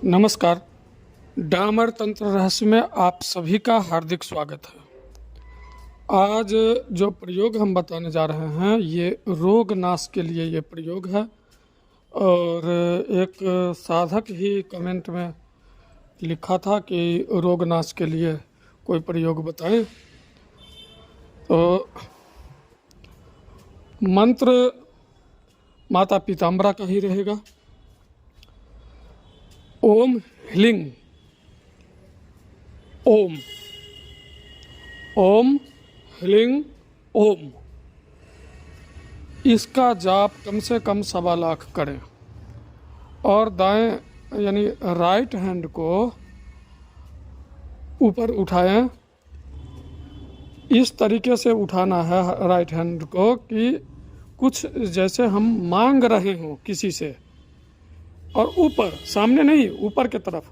नमस्कार। डामर तंत्र रहस्य में आप सभी का हार्दिक स्वागत है। आज जो प्रयोग हम बताने जा रहे हैं ये रोग नाश के लिए ये प्रयोग है। और एक साधक ही कमेंट में लिखा था कि रोग नाश के लिए कोई प्रयोग बताएं। तो मंत्र माता पीताम्बरा का ही रहेगा। ओम ह्लीं ओम, ओम ह्लीं ओम, इसका जाप कम से कम 1.25 लाख करें और दाएं यानी राइट हैंड को ऊपर उठाएं। इस तरीके से उठाना है राइट हैंड को कि कुछ जैसे हम मांग रहे हों किसी से, और ऊपर, सामने नहीं, ऊपर की तरफ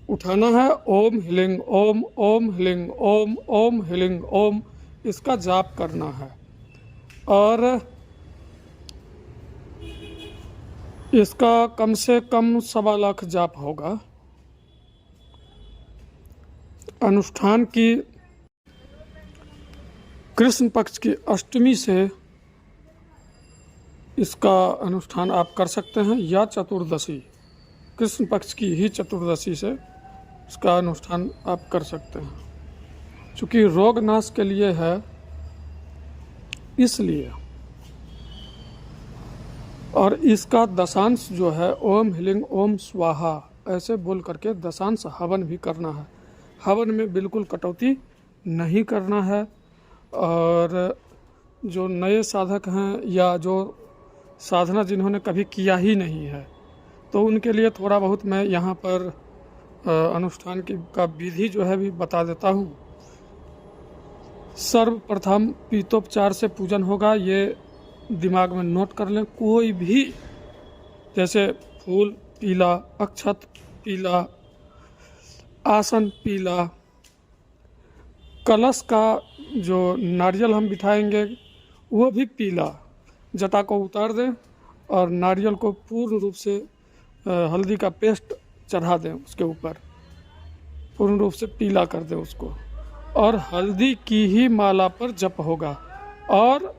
उठाना है। ओम ह्लीं ओम, ओम ह्लीं ओम, ओम ह्लीं ओम, इसका जाप करना है। और इसका कम से कम 1.25 लाख जाप होगा। अनुष्ठान की कृष्ण पक्ष की अष्टमी से इसका अनुष्ठान आप कर सकते हैं, या चतुर्दशी, कृष्ण पक्ष की ही चतुर्दशी से इसका अनुष्ठान आप कर सकते हैं। चूँकि रोग नाश के लिए है इसलिए। और इसका दशांश जो है ओम ह्लीं ओम स्वाहा ऐसे बोल करके दशांश हवन भी करना है। हवन में बिल्कुल कटौती नहीं करना है। और जो नए साधक हैं या जो साधना जिन्होंने कभी किया ही नहीं है, तो उनके लिए थोड़ा बहुत मैं यहाँ पर अनुष्ठान का विधि जो है भी बता देता हूँ। सर्वप्रथम पीतोपचार से पूजन होगा, ये दिमाग में नोट कर लें। कोई भी, जैसे फूल पीला, अक्षत पीला, आसन पीला, कलश का जो नारियल हम बिठाएंगे वो भी पीला। जटा को उतार दें और नारियल को पूर्ण रूप से हल्दी का पेस्ट चढ़ा दें उसके ऊपर, पूर्ण रूप से पीला कर दें उसको। और हल्दी की ही माला पर जप होगा। और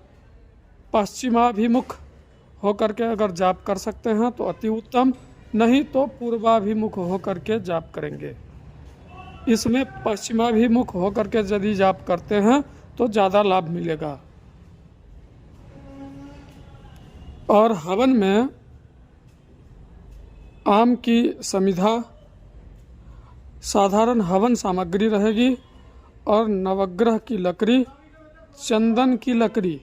पश्चिमाभिमुख होकर के अगर जाप कर सकते हैं तो अति उत्तम, नहीं तो पूर्वाभिमुख होकर के जाप करेंगे। इसमें पश्चिमाभिमुख होकर के यदि जाप करते हैं तो ज़्यादा लाभ मिलेगा। और हवन में आम की समिधा, साधारण हवन सामग्री रहेगी, और नवग्रह की लकड़ी, चंदन की लकड़ी,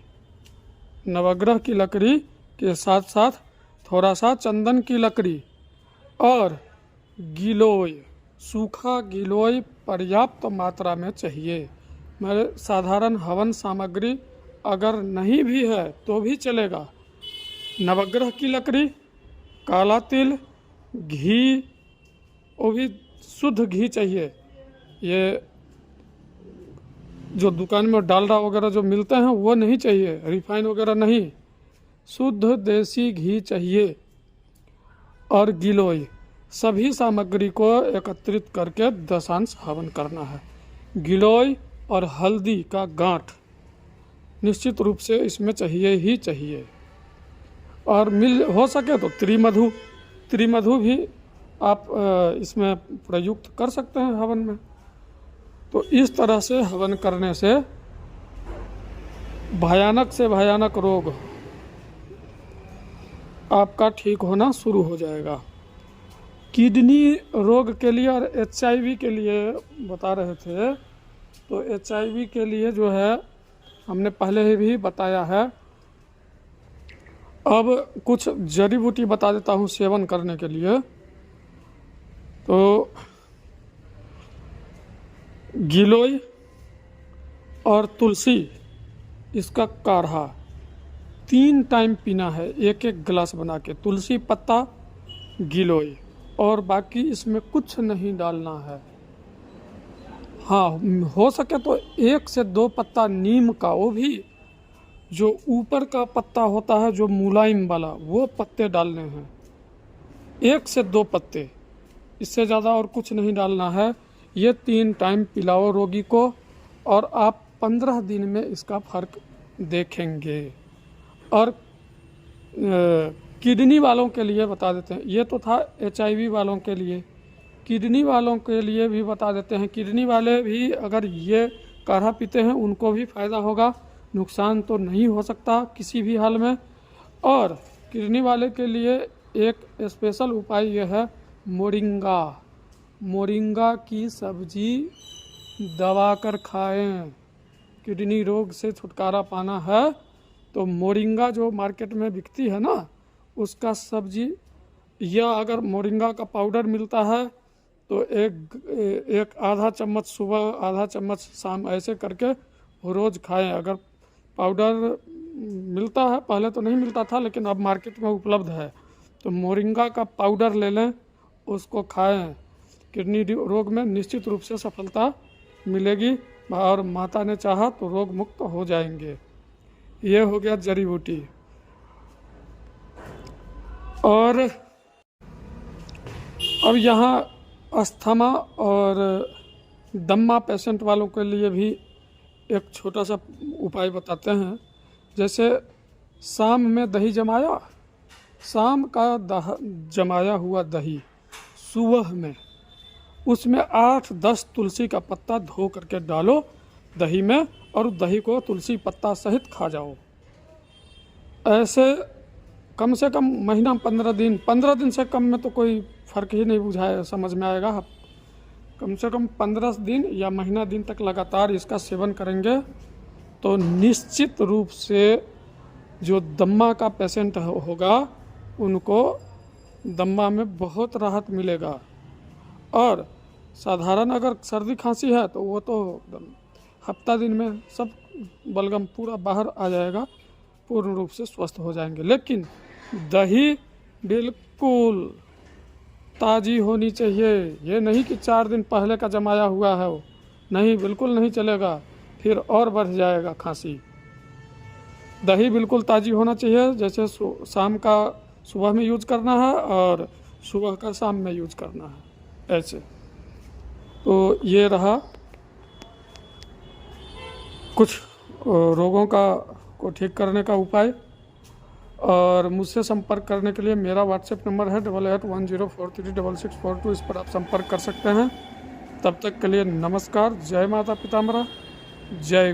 नवग्रह की लकड़ी के साथ साथ थोड़ा सा चंदन की लकड़ी, और गिलोय, सूखा गिलोय पर्याप्त मात्रा में चाहिए। मेरे साधारण हवन सामग्री अगर नहीं भी है तो भी चलेगा। नवग्रह की लकड़ी, काला तिल, घी, वो भी शुद्ध घी चाहिए। ये जो दुकान में डालडा वगैरह जो मिलते हैं वो नहीं चाहिए, रिफाइन वगैरह नहीं, शुद्ध देसी घी चाहिए। और गिलोय, सभी सामग्री को एकत्रित करके दशांश हवन करना है। गिलोय और हल्दी का गांठ निश्चित रूप से इसमें चाहिए ही चाहिए। और हो सके तो त्रिमधु भी आप इसमें प्रयुक्त कर सकते हैं हवन में। तो इस तरह से हवन करने से भयानक से भयानक रोग आपका ठीक होना शुरू हो जाएगा। किडनी रोग के लिए और HIV के लिए बता रहे थे, तो HIV के लिए जो है हमने पहले ही भी बताया है। अब कुछ जड़ी बूटी बता देता हूँ सेवन करने के लिए। तो गिलोय और तुलसी, इसका काढ़ा 3 टाइम पीना है, 1-1 गिलास बना के। तुलसी पत्ता, गिलोय, और बाकी इसमें कुछ नहीं डालना है। हाँ, हो सके तो 1 से 2 पत्ता नीम का, वो भी जो ऊपर का पत्ता होता है जो मुलायम वाला, वो पत्ते डालने हैं। 1 से 2 पत्ते। इससे ज़्यादा और कुछ नहीं डालना है। ये 3 टाइम पिलाओ रोगी को और आप 15 दिन में इसका फ़र्क देखेंगे। और किडनी वालों के लिए बता देते हैं, ये तो था HIV वालों के लिए। किडनी वालों के लिए भी बता देते हैं। किडनी वाले भी अगर ये काढ़ा पीते हैं उनको भी फ़ायदा होगा, नुकसान तो नहीं हो सकता किसी भी हाल में। और किडनी वाले के लिए एक स्पेशल उपाय यह है मोरिंगा। मोरिंगा की सब्जी दबा कर खाएं। किडनी रोग से छुटकारा पाना है तो मोरिंगा जो मार्केट में बिकती है ना, उसका सब्जी, या अगर मोरिंगा का पाउडर मिलता है तो एक आधा चम्मच सुबह, आधा चम्मच शाम, ऐसे करके रोज़ खाएं। अगर पाउडर मिलता है, पहले तो नहीं मिलता था लेकिन अब मार्केट में उपलब्ध है, तो मोरिंगा का पाउडर ले लें, उसको खाएं। किडनी रोग में निश्चित रूप से सफलता मिलेगी और माता ने चाहा तो रोग मुक्त हो जाएंगे। ये हो गया जड़ी बूटी। और अब यहाँ अस्थमा और दम्मा पेशेंट वालों के लिए भी एक छोटा सा उपाय बताते हैं। जैसे शाम में दही जमाया, शाम का जमाया हुआ दही सुबह में, उसमें 8-10 तुलसी का पत्ता धो करके डालो दही में और दही को तुलसी पत्ता सहित खा जाओ। ऐसे कम से कम महीना 15 दिन से कम में तो कोई फ़र्क ही नहीं बुझाए समझ में आएगा। कम से कम 15 दिन या महीना दिन तक लगातार इसका सेवन करेंगे तो निश्चित रूप से जो दम्मा का पेशेंट होगा उनको दम्मा में बहुत राहत मिलेगा। और साधारण अगर सर्दी खांसी है तो वो तो हफ्ता दिन में सब बलगम पूरा बाहर आ जाएगा, पूर्ण रूप से स्वस्थ हो जाएंगे। लेकिन दही बिल्कुल ताज़ी होनी चाहिए। ये नहीं कि 4 दिन पहले का जमाया हुआ है वो, नहीं, बिल्कुल नहीं चलेगा, फिर और बढ़ जाएगा खांसी। दही बिल्कुल ताज़ी होना चाहिए। जैसे शाम का सुबह में यूज करना है और सुबह का शाम में यूज करना है, ऐसे। तो ये रहा कुछ रोगों को ठीक करने का उपाय। और मुझसे संपर्क करने के लिए मेरा व्हाट्सएप नंबर है 8810436642। इस पर आप संपर्क कर सकते हैं। तब तक के लिए नमस्कार। जय माता पितामरा, जय गुरु।